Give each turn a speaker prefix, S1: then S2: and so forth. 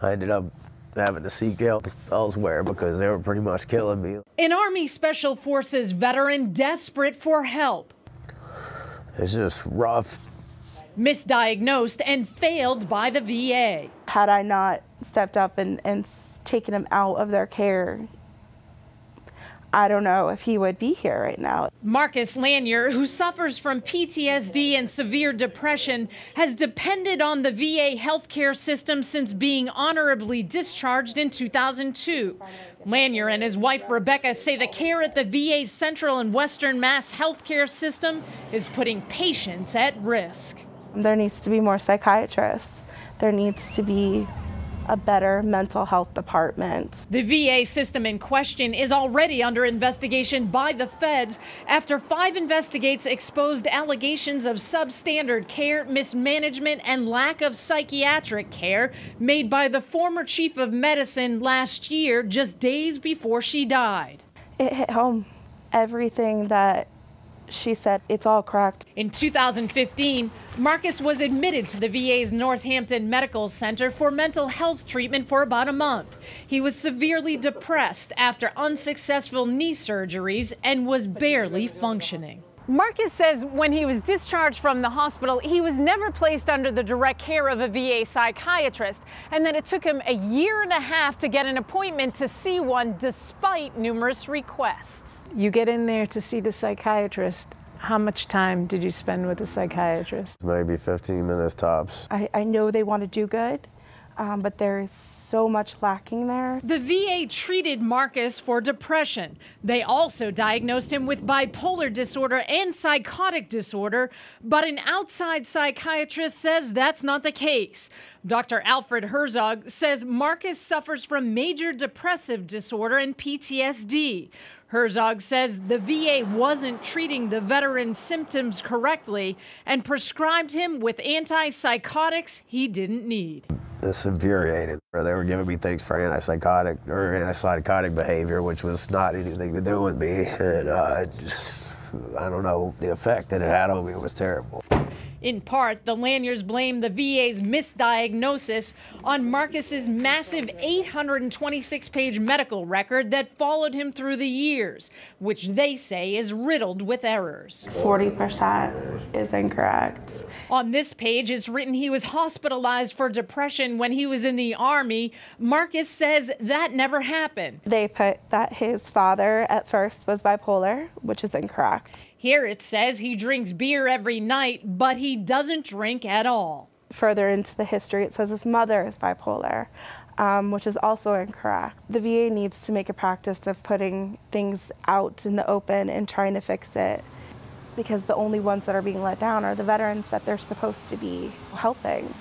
S1: I ended up having to seek help elsewhere because they were pretty much killing me.
S2: An Army Special Forces veteran desperate for help.
S1: It's just rough.
S2: Misdiagnosed and failed by the VA.
S3: Had I not stepped up and taken him out of their care, I don't know if he would be here right now.
S2: Marcus Lanier, who suffers from PTSD and severe depression, has depended on the VA healthcare system since being honorably discharged in 2002. Lanier and his wife Rebecca say the care at the VA's Central and Western Mass healthcare system is putting patients at risk.
S3: There needs to be more psychiatrists. There needs to be a better mental health department.
S2: The VA system in question is already under investigation by the feds after 5 investigates exposed allegations of substandard care, mismanagement, and lack of psychiatric care made by the former chief of medicine last year, just days before she died.
S3: It hit home. Everything that she said, it's all correct.
S2: In 2015, Marcus was admitted to the VA's Northampton Medical Center for mental health treatment for about a month. He was severely depressed after unsuccessful knee surgeries and was barely functioning. Marcus says when he was discharged from the hospital, he was never placed under the direct care of a VA psychiatrist, and that it took him a 1.5 years to get an appointment to see one despite numerous requests.
S4: You get in there to see the psychiatrist. How much time did you spend with the psychiatrist?
S1: Maybe 15 minutes tops.
S3: I know they want to do good, but there is so much lacking there.
S2: The VA treated Marcus for depression. They also diagnosed him with bipolar disorder and psychotic disorder, but an outside psychiatrist says that's not the case. Dr. Alfred Herzog says Marcus suffers from major depressive disorder and PTSD. Herzog says the VA wasn't treating the veteran's symptoms correctly and prescribed him with antipsychotics he didn't need.
S1: It's infuriating. They were giving me things for antipsychotic behavior, which was not anything to do with me. And I don't know, the effect that it had on me was terrible.
S2: In part, the Laniers blame the VA's misdiagnosis on Marcus's massive 826-page medical record that followed him through the years, which they say is riddled with errors.
S3: 40% is incorrect.
S2: On this page, it's written he was hospitalized for depression when he was in the Army. Marcus says that never happened.
S3: They put that his father at first was bipolar, which is incorrect.
S2: Here it says he drinks beer every night, but he doesn't drink at all.
S3: Further into the history, it says his mother is bipolar, which is also incorrect. The VA needs to make a practice of putting things out in the open and trying to fix it, because the only ones that are being let down are the veterans that they're supposed to be helping.